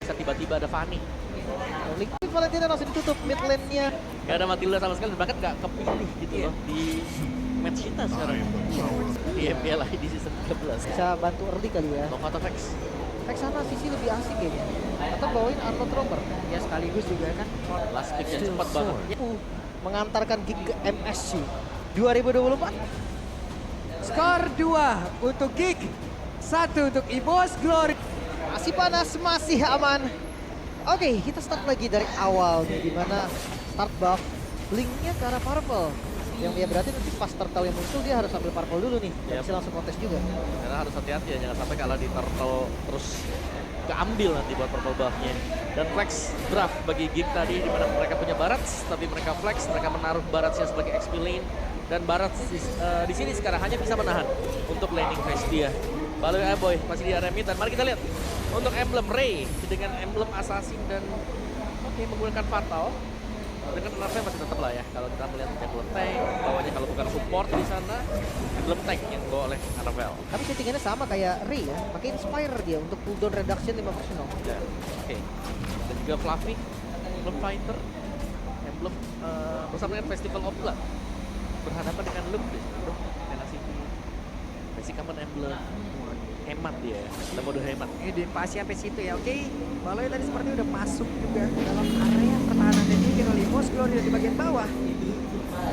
bisa tiba-tiba ada Fanny. Liquid Valentina langsung ditutup mid lane-nya. Gak ada Matilda sama sekali, bahkan gak kepilih gitu loh di match kita sekarang. Di MPL di season 13. Bisa bantu early kali ya. Nova atau Vex? Vex sana sisi lebih asik kayaknya. Atau bawain Arnold Romer. Ya sekaligus juga kan. Last pick yang cepat banget. Mengantarkan gig ke MSC 2024. Skor 2 untuk Geek, 1 untuk EVOS Glory. Masih panas, masih aman. Oke, kita start lagi dari awal nih, dimana start buff linknya ke arah purple. Yang ya berarti nanti pas turtle yang muncul dia harus ambil purple dulu nih, dan bisa langsung kontes juga. Karena harus hati-hati ya, jangan sampai kalau di turtle terus keambil nanti buat purple buff-nya. Dan flex draft bagi Geek tadi, di mana mereka punya Barats, tapi mereka flex, mereka menaruh Baratsnya sebagai XP lane. Dan Barats di sini sekarang hanya bisa menahan untuk laning phase dia. Baloy Boy masih di area mid, dan mari kita lihat untuk emblem Ray dengan emblem assassin dan menggunakan fatal. Dengan Narvel masih tetap lah ya, kalau kita melihat emblem tank, bawahnya kalau bukan support di sana, emblem tank yang dibawa oleh Narvel. Tapi settingannya sama kayak Ray ya, pakai Inspire dia untuk cooldown reduction 5%. Ya, oke. Dan juga Fluffy, emblem fighter, emblem bersama dengan Festival of Blood. Berhadapan dengan Luke deh, bro. Tenacity, basic common emblem. Hemat dia, kita mode hemat. Ini pasti sampai situ ya, oke. Baloy tadi seperti udah masuk juga ke dalam area pertahanan dan juga oleh EVOS Glory di bagian bawah.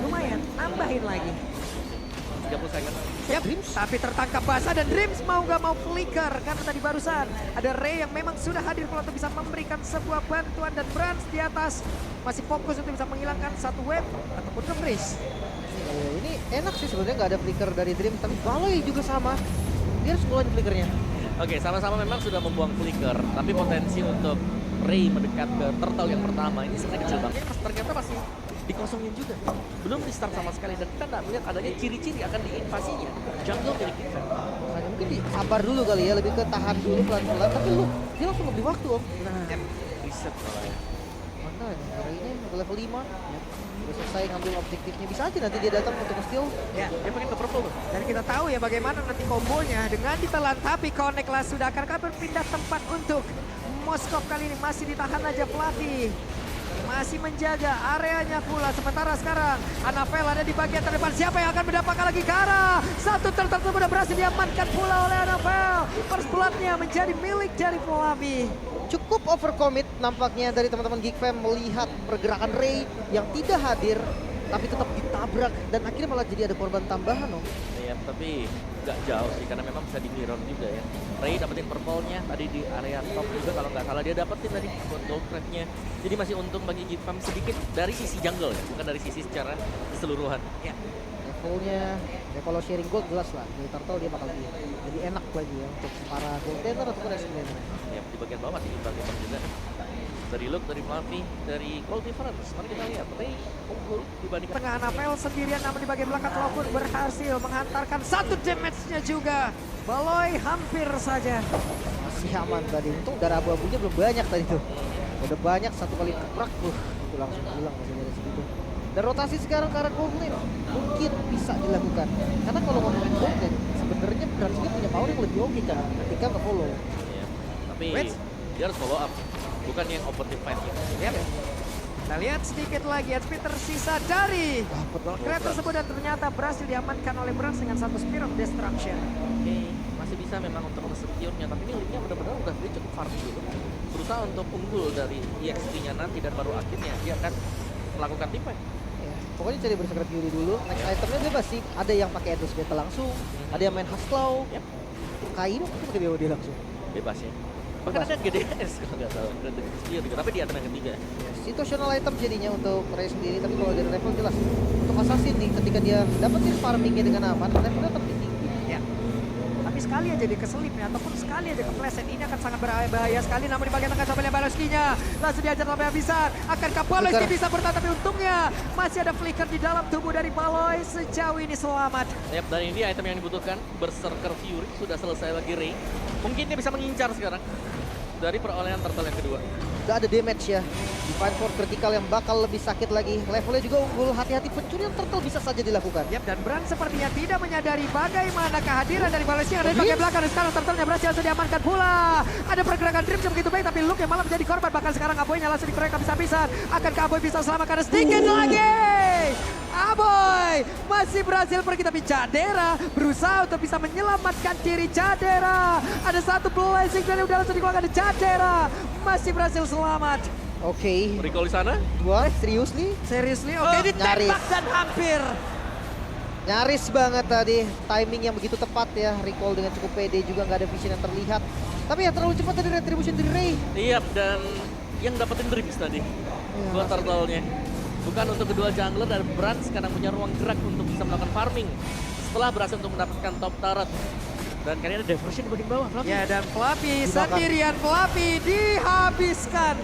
Lumayan, nambahin lagi. 30 second. Yap, tapi tertangkap basah dan Dreams mau gak mau flicker karena tadi barusan ada Ray yang memang sudah hadir kalau untuk bisa memberikan sebuah bantuan, dan Brans di atas masih fokus untuk bisa menghilangkan satu wave ataupun nge-freeze. Ini enak sih sebenarnya, nggak ada flicker dari Dream, tapi Baloy juga sama. Dia harus keluarin flickernya. Oke, sama-sama memang sudah membuang flicker, tapi potensi untuk Ray mendekat ke turtle yang pertama ini sebenarnya kecil banget. Ternyata masih dikosongin juga, belum di start sama sekali, dan kita nggak melihat adanya ciri-ciri akan diinvasinya jungle milik kita. Makanya mungkin sabar dulu kali ya, lebih ke tahan dulu pelan-pelan, tapi dia langsung lebih waktu om. Nah, reset malah ya. Makanya hari ini udah level 5. Udah selesai ngambil objektifnya, bisa aja nanti dia datang untuk nge-steal. Ya, Dia pengen ke purple. dan kita tahu ya bagaimana nanti kombonya dengan ditelan, tapi Connect lah sudah akan berpindah tempat untuk Moskov. Kali ini masih ditahan aja pelatih. Masih menjaga areanya pula. Sementara sekarang Anavel ada di bagian terdepan. Siapa yang akan mendapatkan lagi Kara? Satu turtle sudah berhasil diamankan pula oleh Anavel. First blood-nya menjadi milik dari Flavi. Cukup overcommit nampaknya dari teman-teman Geek Fam melihat pergerakan Ray yang tidak hadir, tapi tetap ditabrak dan akhirnya malah jadi ada korban tambahan om. Iya, tapi nggak jauh sih, karena memang bisa di mirror juga ya. Ray dapetin purple-nya tadi di area top juga, kalau nggak salah dia dapetin tadi buat gold trade-nya. Jadi masih untung bagi Geek Fam sedikit dari sisi jungle ya, bukan dari sisi secara keseluruhan. Ya. Levelnya, ya kalau sharing gold jelas lah, dari turtle dia bakal lebih enak lagi ya untuk para gold laner ataupun exp laner. Ya, di bagian bawah masih imbang-imbang juga. Dari Luke, dari Fluffy, dari Cold Difference. Mari kita lihat, Ray unggul dibandingkan. Tengah Anavel sendirian, namun di bagian belakang Lawful berhasil menghantarkan satu damage-nya juga. Baloy hampir saja. Masih aman tadi, untung darah abu-abunya belum banyak tadi tuh. Udah banyak, satu kali keprak, itu langsung hilang masih dari segitu. Dan rotasi sekarang ke arah gold lane mungkin bisa dilakukan. Karena kalau ngomongin gold lane, sebenarnya Brans dia punya power yang lebih oke kan ketika nge-follow. Ya, tapi Wait. dia harus follow up, bukan yang open defense ya. Yep. Kita lihat sedikit lagi, HP tersisa dari Valkyrie tersebut, dan ternyata berhasil diamankan oleh Brans dengan satu Spear of Destruction. Oke, masih bisa memang untuk nge-secure-nya, tapi ini linknya benar-benar udah dia cukup farming dulu. Berusaha untuk unggul dari EXP-nya nanti, dan baru akhirnya dia akan melakukan team fight. Ya, pokoknya cari bersekret Fury dulu. Next itemnya bebas sih. Ada yang pakai Endless Battle langsung, ada yang main Husklaw. Yep. Kaino mungkin pakai BOD langsung. Bebas ya. Bahkan ada GDS kalau nggak salah, ada Spear juga, tapi di atas yang ketiga. Situational item jadinya untuk Ray sendiri, tapi kalau dari level jelas untuk Assassin nih, ketika dia dapetin farmingnya dengan aman, levelnya tetap tinggi. Ya. Tapi sekali aja dikeselip ya, ataupun sekali aja kepleset, ini akan sangat bahaya sekali. Namun di bagian tengah sampai Baloski-nya langsung diajar sampai habisan. Akankah Baloski bisa bertahan, tapi untungnya masih ada flicker di dalam tubuh dari Baloy. Sejauh ini selamat. Yap, dan ini item yang dibutuhkan, Berserker Fury, sudah selesai lagi Ray. Mungkin dia bisa mengincar sekarang. dari perolehan turtle yang kedua. Gak ada damage ya. Divine Force vertikal yang bakal lebih sakit lagi. Levelnya juga unggul, hati-hati pencurian turtle bisa saja dilakukan. Yap, dan Brand sepertinya tidak menyadari bagaimana kehadiran dari Valencia yang ada di bagian belakang. Dan sekarang turtle-nya berhasil langsung diamankan pula. Ada pergerakan Dream yang begitu baik, tapi Luke yang malah menjadi korban. Bahkan sekarang Aboy-nya langsung dikeroyok habis-habisan. Akankah Aboy bisa selamatkan sedikit lagi? Aboy masih berhasil pergi, tapi Jadera berusaha untuk bisa menyelamatkan diri Jadera. Ada satu blessing dari udah langsung dikeluarkan. Jadera masih berhasil selamat. Oke. Recall di sana. Dua, seriously? Seriously, oke, ditembak nyaris. dan hampir. Nyaris banget tadi. Timing yang begitu tepat ya. Recall dengan cukup pede juga nggak ada vision yang terlihat. Tapi ya terlalu cepat dari retribution dari Ray. Iya, dan yang dapetin Dreams tadi. Dua turtle-nya. Bukan untuk kedua jungler, dan Brand sekarang punya ruang gerak untuk bisa melakukan farming. Setelah berhasil untuk mendapatkan top turret. Dan kali ini ada diversion di bagian bawah. Fluffy. Ya, dan Fluffy Dibakar. sendirian, Fluffy dihabiskan.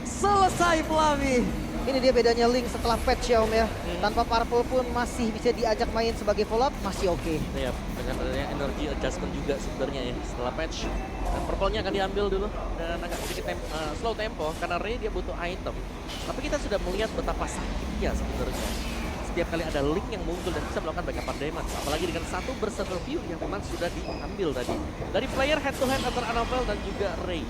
Selesai Fluffy. Ini dia bedanya Link setelah patch ya Om ya. Tanpa Purple pun masih bisa diajak main sebagai follow up, masih oke. Iya, dengan adanya energy adjustment juga sebenarnya ya setelah patch. Dan purple-nya akan diambil dulu dan agak sedikit slow tempo karena Ray dia butuh item. Tapi kita sudah melihat betapa sakitnya sebenarnya. Setiap kali ada Link yang muncul dan bisa melakukan backup damage. Apalagi dengan satu berserker view yang memang sudah diambil tadi. Dari player head to head antara Annabelle dan juga Ray.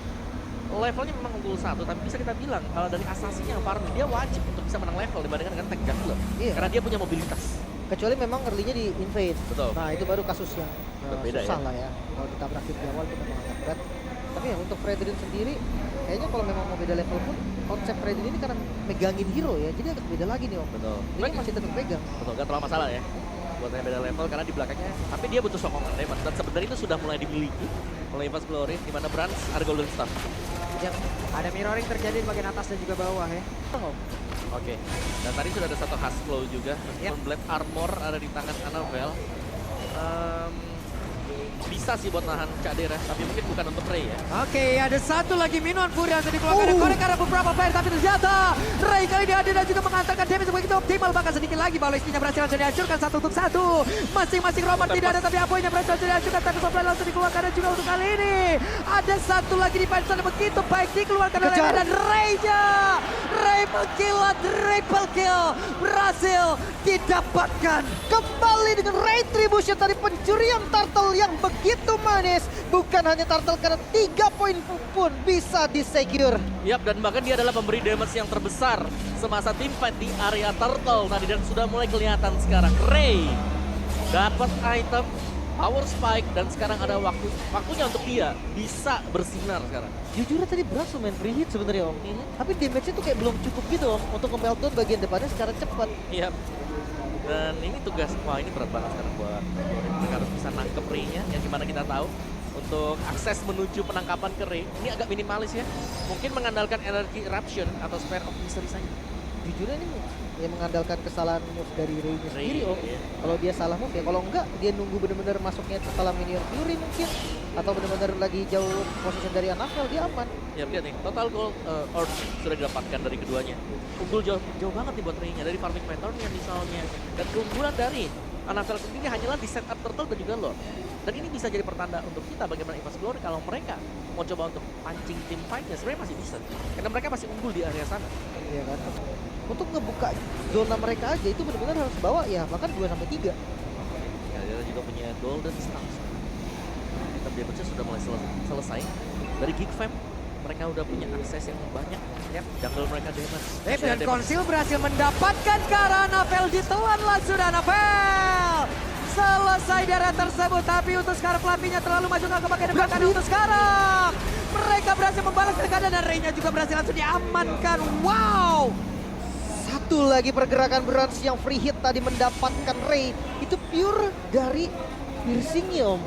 Levelnya memang unggul satu, tapi bisa kita bilang kalau dari asasinya yang farming, dia wajib untuk bisa menang level dibandingkan dengan tank jungler. Iya. Karena dia punya mobilitas. Kecuali memang early-nya di invade. Betul. Nah itu baru kasus yang Berbeda susah ya. lah ya. Kalau kita berakhir di awal itu memang agak berat. Tapi ya untuk Fredrin sendiri, kayaknya kalau memang mau beda level pun, konsep Fredrin ini karena megangin hero ya, jadi agak beda lagi nih Om. Betul. Ini masih tetap pegang. Betul, gak terlalu masalah ya. Buatnya beda level karena di belakangnya, tapi dia butuh sokongan damage. Dan sebenarnya itu sudah mulai dimiliki oleh Evas Glory, di mana Brand ada Golden Star. Ya, ada mirroring terjadi di bagian atas dan juga bawah ya. Oke, dan tadi sudah ada satu Husk Flow juga, meskipun Blade Armor ada di tangan Annabelle. Bisa sih buat nahan Cak Dera, tapi mungkin bukan untuk Ray ya. Oke, ada satu lagi minuan Fury yang dikeluarkan dari Korek karena beberapa player, tapi ternyata Ray kali ini hadir dan juga mengantarkan damage begitu optimal. Bahkan sedikit lagi Balestinya berhasil langsung dihancurkan satu untuk satu. Masing-masing Roman tidak ada, tapi Apoy-nya berhasil langsung dihancurkan. Tapi supply langsung dikeluarkan dan juga untuk kali ini ada satu lagi di Panson yang begitu baik dikeluarkan oleh Kejar. dan Ray-nya. Ray mengkilat, triple kill berhasil didapatkan. Kembali dengan retribution dari pencurian turtle yang begitu manis. Bukan hanya turtle karena 3 poin pun bisa disecure. Yap, dan bahkan dia adalah pemberi damage yang terbesar semasa tim fight di area turtle tadi, dan sudah mulai kelihatan sekarang. Ray dapat item power spike dan sekarang ada waktunya untuk dia bisa bersinar sekarang. Jujur tadi berhasil main free hit sebenarnya Om. Tapi damage-nya tuh kayak belum cukup gitu Om untuk nge-meltdown bagian depannya secara cepat. Iya. Dan ini tugas, wah ini berat banget sekarang buat mereka harus bisa nangkep Ray-nya, yang dimana kita tahu untuk akses menuju penangkapan ke Ray ini agak minimalis ya. Mungkin mengandalkan energi eruption atau spare of mystery saja. Jujur ini ya mengandalkan kesalahan move dari Ray-nya sendiri Om. Iya. Kalau dia salah move ya, kalau enggak dia nunggu bener-bener masuknya setelah minion Fury mungkin. Atau bener-bener lagi jauh posisi dari Annabelle, dia aman. Ya lihat nih, total gold orb sudah didapatkan dari keduanya. Unggul jauh banget nih buat Ray-nya dari farming pattern-nya misalnya. Dan keunggulan dari Annabelle sendiri hanyalah di setup turtle dan juga Lord. Dan ini bisa jadi pertanda untuk kita bagaimana Evas Glory kalau mereka mau coba untuk pancing tim fight-nya sebenarnya masih bisa. Karena mereka masih unggul di area sana. Iya kan? Untuk ngebuka zona mereka aja itu benar-benar harus bawa ya, bahkan 2-3. Ya, dia juga punya golden stance. Item damage-nya sudah mulai selesai. Dari Geek Fam, mereka udah punya akses yang banyak. Ya, jungle mereka damage. Dan Konsil berhasil mendapatkan ke arah Annabelle, ditelanlah sudah Annabelle. Selesai daerah tersebut, tapi untuk sekarang Fluffy-nya terlalu maju nggak kepakai depan karena untuk sekarang mereka berhasil membalas keadaan dan Ray-nya juga berhasil langsung diamankan. Wow. Satu lagi pergerakan Brans yang free hit tadi mendapatkan Ray. Itu pure dari piercingnya Om.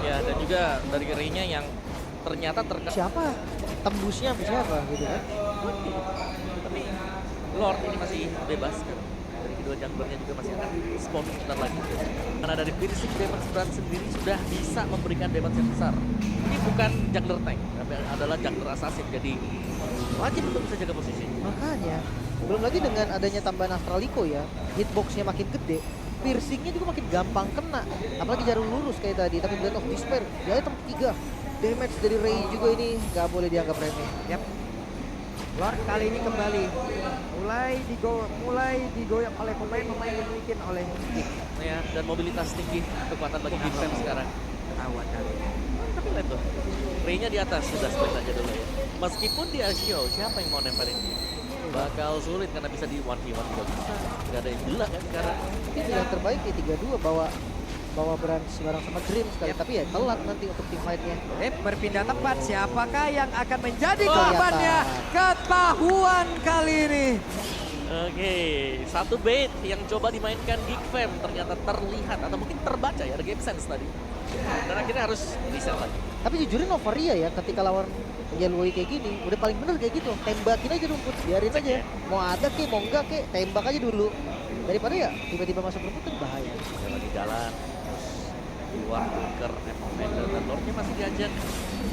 Ya, dan juga dari Ray-nya yang ternyata Siapa? Tembusnya sampai siapa gitu kan? Tapi Lord ini masih bebas kan. Dari kedua junglernya juga masih akan spawn sebentar lagi. Karena dari piercing damage Brand sendiri sudah bisa memberikan damage yang besar. Ini bukan jungler tank, tapi adalah jungler assassin. Jadi wajib untuk bisa jaga posisi. Makanya, belum lagi dengan adanya tambahan Astralico ya, hitboxnya makin gede, piercingnya juga makin gampang kena. Apalagi jarum lurus kayak tadi, tapi Blade of Despair, dia item 3. damage dari Ray juga ini nggak boleh dianggap remeh. Yap. Lord kali ini kembali mulai digoyang oleh pemain-pemain yang dimiliki oleh Geek. Ya, dan mobilitas tinggi kekuatan bagi Geek Fam sekarang. Ketahuan kali. Tapi lihat tuh, Ray-nya di atas, sudah split aja dulu ya. Meskipun dia show, siapa yang mau nempelin dia? Bakal sulit karena bisa di 1v1 juga bisa. Gak ada yang gila kan sekarang. Mungkin yang terbaik ya 3-2 bawa Brans bareng sama Dream sekali. Yep. Tapi ya telat nanti untuk tim fight-nya. Berpindah tempat. Siapakah yang akan menjadi Oh, korbannya? kelihatan. Ketahuan kali ini. Oke, satu bait yang coba dimainkan Geek Fam ternyata terlihat atau mungkin terbaca ya, ada game sense tadi. Dan akhirnya harus reset lagi. Tapi jujurin Novaria ya ketika lawan Yellow kayak gini udah paling bener kayak gitu. Tembakin aja rumput, biarin Cek aja. ya. Mau ada kek, mau enggak kek, tembak aja dulu. Daripada ya tiba-tiba masuk rumput kan bahaya. Dia lagi jalan, terus keluar bunker, Defender dan Lordnya masih diajak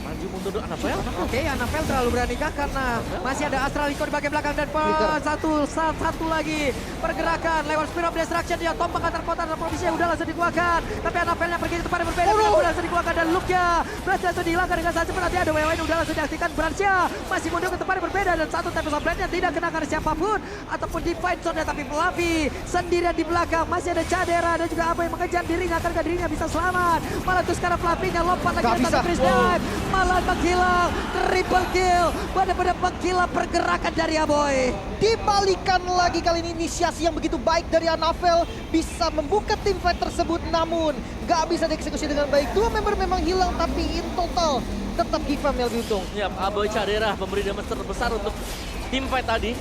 maju mundur dulu. Anapel? Oke, Anapel terlalu beranikah karena masih ada Astral Iko di bagian belakang dan satu lagi pergerakan lewat Spear of Destruction. Dia tombak antar kota dan provinsi yang udah langsung dikeluarkan. Tapi Anapelnya pergi ke tempat yang berbeda, udah langsung dikeluarkan dan Luke-nya berhasil langsung dihilangkan dengan sangat cepat. Nanti ada WW udah langsung diaktifkan. Bransnya masih mundur ke tempat yang berbeda dan satu Tempest of Blade-nya tidak kenakan siapapun ataupun di fight zone-nya, tapi Fluffy sendirian di belakang. Masih ada Cadera dan juga apa yang mengejar dirinya, akankah dirinya bisa selamat? Malah tuh sekarang Fluffy-nya lompat lagi Gak dan bisa. Chris Knight malah menghilang, triple kill, benar-benar menggila pergerakan dari Aboy. Dibalikan lagi kali ini inisiasi yang begitu baik dari Anavel bisa membuka tim fight tersebut, namun gak bisa dieksekusi dengan baik. Dua member memang hilang tapi in total tetap Gifam yang lebih untung. Ya, Aboy Cadera pemberi damage terbesar untuk tim fight tadi.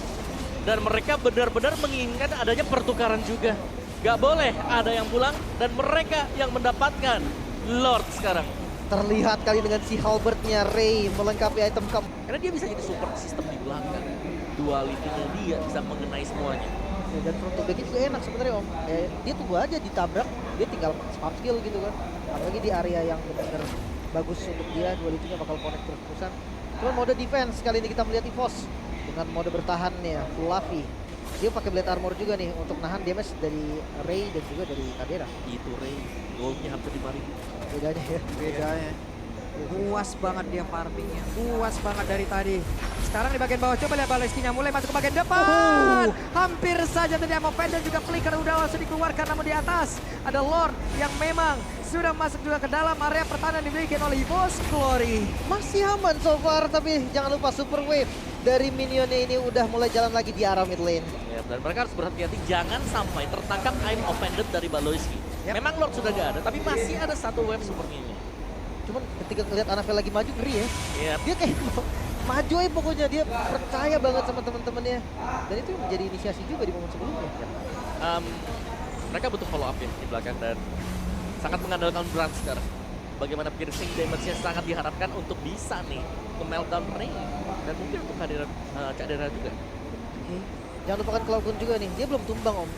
Dan mereka benar-benar menginginkan adanya pertukaran juga. Gak boleh ada yang pulang dan mereka yang mendapatkan Lord sekarang. Terlihat kali dengan si Halbertnya Ray melengkapi item camp. Karena dia bisa jadi support system di belakang. Duality-nya dia bisa mengenai semuanya. Ya, dan front to back-nya juga enak sebenarnya Om. Dia tunggu aja ditabrak, dia tinggal spam skill gitu kan. Apalagi di area yang benar-benar bagus untuk dia, duality-nya bakal connect terus-terusan. Cuman mode defense kali ini kita melihat EVOS dengan mode bertahan nih ya, Fluffy. Dia pakai blade armor juga nih untuk nahan damage dari Ray dan juga dari Cadera. Itu Ray, goldnya hampir 5.000. Bedanya ya. Bedanya. Puas banget dia farmingnya, puas banget dari tadi. Sekarang di bagian bawah, coba lihat Baleskinya mulai masuk ke bagian depan. Hampir saja tadi Amo Pen dan juga Flicker udah langsung dikeluarkan, namun di atas ada Lord yang memang sudah masuk juga ke dalam area pertahanan dimiliki oleh EVOS Glory. Masih aman so far, tapi jangan lupa super wave dari minionnya ini udah mulai jalan lagi di arah mid lane. Ya, dan mereka harus berhati-hati jangan sampai tertangkap I'm offended dari Baloyski. Yap. Memang Lord sudah gak ada, tapi masih ada satu wave super minion. Cuman ketika ngeliat Anavel lagi maju ngeri ya. Iya. Dia kayak maju aja pokoknya, dia percaya banget sama teman-temannya. Dan itu menjadi inisiasi juga di momen sebelumnya. Mereka butuh follow up ya di belakang dan sangat mengandalkan Brand sekarang. Bagaimana piercing damage-nya sangat diharapkan untuk bisa nih meltdown Ray dan mungkin untuk kehadiran Cadera juga. Oke. Jangan lupakan Cloud juga nih, dia belum tumbang Om.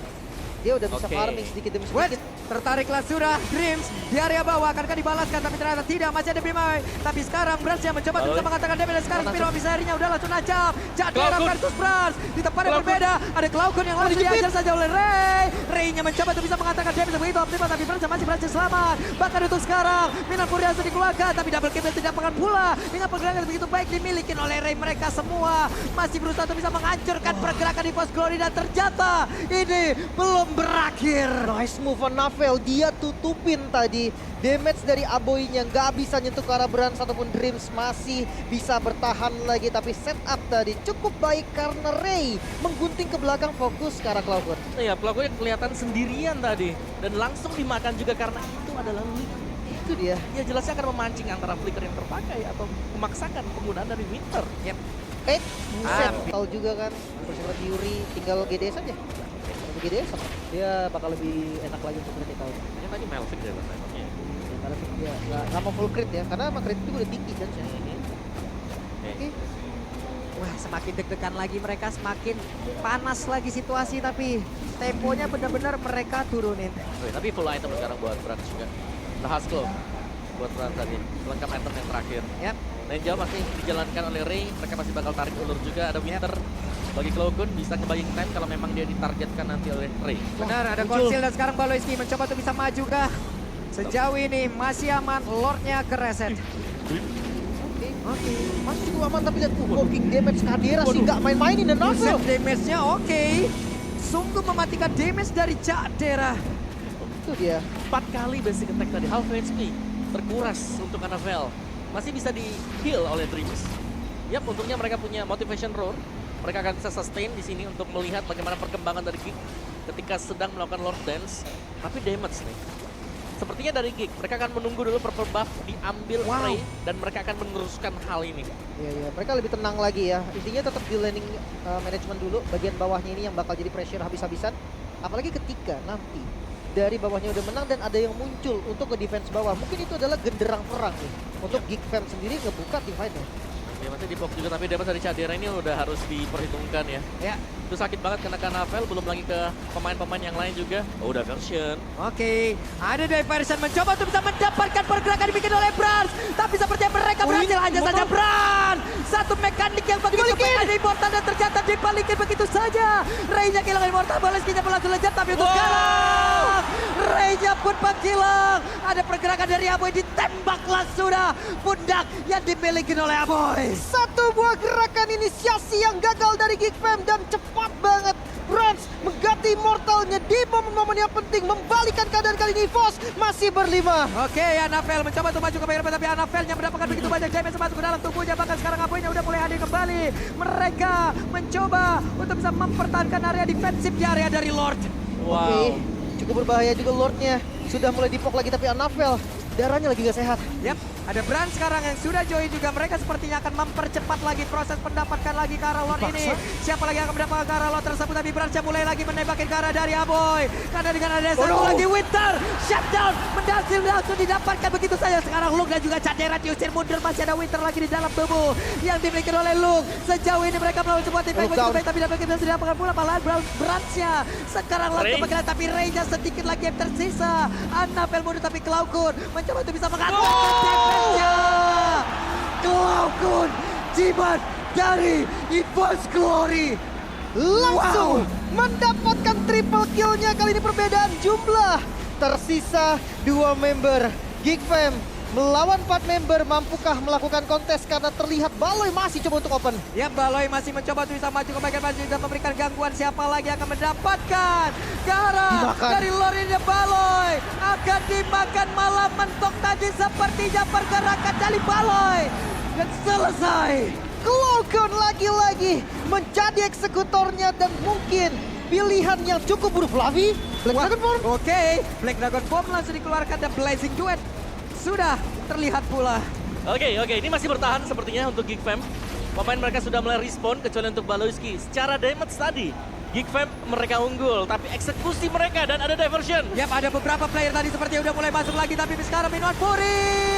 Dia udah bisa Oke. farming sedikit demi Wait, sedikit. tertariklah sudah Dreams di area bawah, akankah dibalaskan, tapi ternyata tidak, masih ada Brimai. Tapi sekarang Brans yang mencoba bisa mengatakan damage dan sekarang Spiro bisa harinya udah langsung nancap. Cadera Cloud versus Brans di tempat yang berbeda. Ada Cloud yang langsung diajar saja oleh Ray. Ray-nya mencoba untuk bisa mengatakan damage begitu optimal, tapi Brans masih berhasil selamat. Bahkan untuk sekarang Minan Fury langsung dikeluarkan, tapi double kill tidak akan pula. Dengan pergerakan begitu baik dimiliki oleh Ray, mereka semua masih berusaha untuk bisa menghancurkan pergerakan di Post Glory dan ternyata ini belum berakhir. Nice move on Navel, dia tutupin tadi. Damage dari Aboy-nya nggak bisa nyentuh ke arah Brans ataupun Dreams, masih bisa bertahan lagi. Tapi setup tadi cukup baik karena Ray menggunting ke belakang, fokus ke arah Cloud. Iya, pelakunya kelihatan sendirian tadi dan langsung dimakan juga karena itu adalah Link. Itu dia. Ya jelasnya akan memancing antara flicker yang terpakai atau memaksakan penggunaan dari Winter. Yep. Buset. Tahu juga kan, bersama Yuri tinggal GDS aja. GDS dia bakal lebih enak lagi untuk critical. Ini tadi Melvin deh rasanya. Ya, karena dia nggak mau full crit ya, karena emang crit itu udah tinggi kan. Oke. Wah, semakin deg-degan lagi mereka, semakin panas lagi situasi, tapi temponya benar-benar mereka turunin. Tapi full item sekarang buat Brans juga. The Hustle buat Brans tadi. Lengkap item yang terakhir. Yap. Ninja masih dijalankan oleh Ray. Mereka masih bakal tarik ulur juga. Ada Winter. Bagi Cloud bisa ngebagi time kalau memang dia ditargetkan nanti oleh Ray. Benar, ada muncul. Conceal dan sekarang Baloyski mencoba untuk bisa maju kah? Sejauh ini masih aman, Lordnya kereset. Oke. Masih cukup aman tapi lihat poking damage Kadera sih nggak main-mainin dan Buset, Navel. damage-nya oke. Sungguh mematikan damage dari Kadera. Itu dia. 4 kali basic attack tadi, half HP terkuras untuk Anavel. Masih bisa di heal oleh Dreams. Yap, untungnya mereka punya motivation roar. Mereka akan bisa sustain di sini untuk melihat bagaimana perkembangan dari Gig ketika sedang melakukan Lord Dance. Tapi damage nih. Sepertinya dari Gig, mereka akan menunggu dulu purple buff diambil Prey dan mereka akan meneruskan hal ini. Iya, mereka lebih tenang lagi ya. Intinya tetap di laning management dulu. Bagian bawahnya ini yang bakal jadi pressure habis-habisan. Apalagi ketika nanti dari bawahnya udah menang dan ada yang muncul untuk nge-defense bawah. Mungkin itu adalah genderang perang nih. Untuk Geek Fam sendiri ngebuka divide-nya. Ya masih di box juga, tapi damage dari Cadera ini udah harus diperhitungkan ya. Ya. Itu sakit banget kena Navel, belum lagi ke pemain-pemain yang lain juga. Oh, udah version. Oke, ada diversion mencoba untuk bisa mendapatkan pergerakan dibikin oleh Brans. Tapi sepertinya mereka berhasil, hanya saja Brans. Satu mekanik yang begitu baik ada Immortal dan ternyata dibalikin begitu saja. Ray-nya kehilangan Immortal, Baleskinya berlangsung lejat tapi untuk sekarang Ray-nya pun menghilang. Ada pergerakan dari Aboy, ditembaklah sudah pundak yang dimiliki oleh Aboy. Satu buah gerakan inisiasi yang gagal dari Geek Fam dan cepat banget. Brans mengganti mortalnya di momen-momen yang penting, membalikan keadaan kali ini. Vos masih berlima. Oke, Anavel mencoba untuk maju ke bagian depan, tapi Anavelnya mendapatkan begitu banyak damage masuk ke dalam tubuhnya. Bahkan sekarang Aboynya udah mulai hadir kembali. Mereka mencoba untuk bisa mempertahankan area defensif di area dari Lord. Wow. Oke, cukup berbahaya juga Lordnya. Sudah mulai dipok lagi tapi Anavel darahnya lagi gak sehat. Yap, ada Brand sekarang yang sudah join juga. Mereka sepertinya akan mempercepat lagi proses mendapatkan lagi ke arah Lord ini. Siapa lagi yang akan mendapatkan ke arah Lord tersebut, tapi Brand mulai lagi menembakin ke arah dari Aboy. Karena dengan ada satu lagi Winter, shutdown, mendasir langsung didapatkan begitu saja. Sekarang Luke dan juga Cadera diusir mundur. Masih ada Winter lagi di dalam tubuh yang dimiliki oleh Luke. Sejauh ini mereka melakukan sebuah tim begitu baik, tapi dapat bisa didapatkan pula. Malahan Brand-nya sekarang langsung bergerak, tapi Ray-nya sedikit lagi yang tersisa. Anavel mundur tapi Cloud mencoba untuk bisa mengatakan defense-nya. Cloud jimat dari Evo's Glory. Langsung mendapatkan triple kill-nya. Kali ini perbedaan jumlah. Tersisa 2 member. Geek Fam melawan 4 member, mampukah melakukan kontes karena terlihat Baloy masih coba untuk open. Ya, Baloy masih mencoba untuk bisa maju ke bagian maju dan memberikan gangguan. Siapa lagi yang akan mendapatkan Gara dari Lord ini? Baloy akan dimakan, malah mentok tadi sepertinya pergerakan dari Baloy. Dan selesai. Cloud lagi-lagi menjadi eksekutornya dan mungkin pilihan yang cukup buruk. Flavi, Black Dragon Form. Oke, Black Dragon Form langsung dikeluarkan dan Blazing Duet sudah terlihat pula. Oke, ini masih bertahan sepertinya untuk Geek Fam. Pemain mereka sudah mulai respon, kecuali untuk Baloyski. Secara damage tadi, Geek Fam mereka unggul, tapi eksekusi mereka dan ada diversion. Yap, ada beberapa player tadi sepertinya udah mulai masuk lagi, tapi sekarang Minuan Fury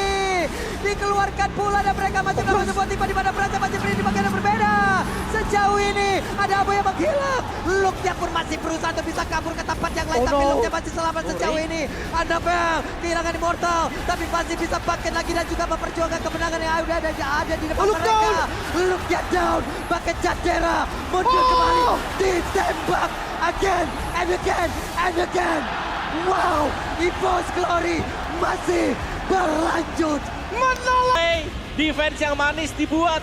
dikeluarkan pula dan mereka masih melakukan sebuah tipe di mana Brand masih berdiri di bagian yang berbeda. Sejauh ini ada Aboy yang menghilang. Luke-nya pun masih berusaha untuk bisa kabur ke tempat yang lain, tapi Luke-nya masih selamat sejauh ini. Anavel kehilangan Immortal, tapi masih bisa pakai lagi dan juga memperjuangkan kemenangan yang ada di depan mereka. Luke-nya down, bahkan Cadera mundur kembali, ditembak again and again and again. Wow, Evo's Glory masih berlanjut. Defense yang manis dibuat.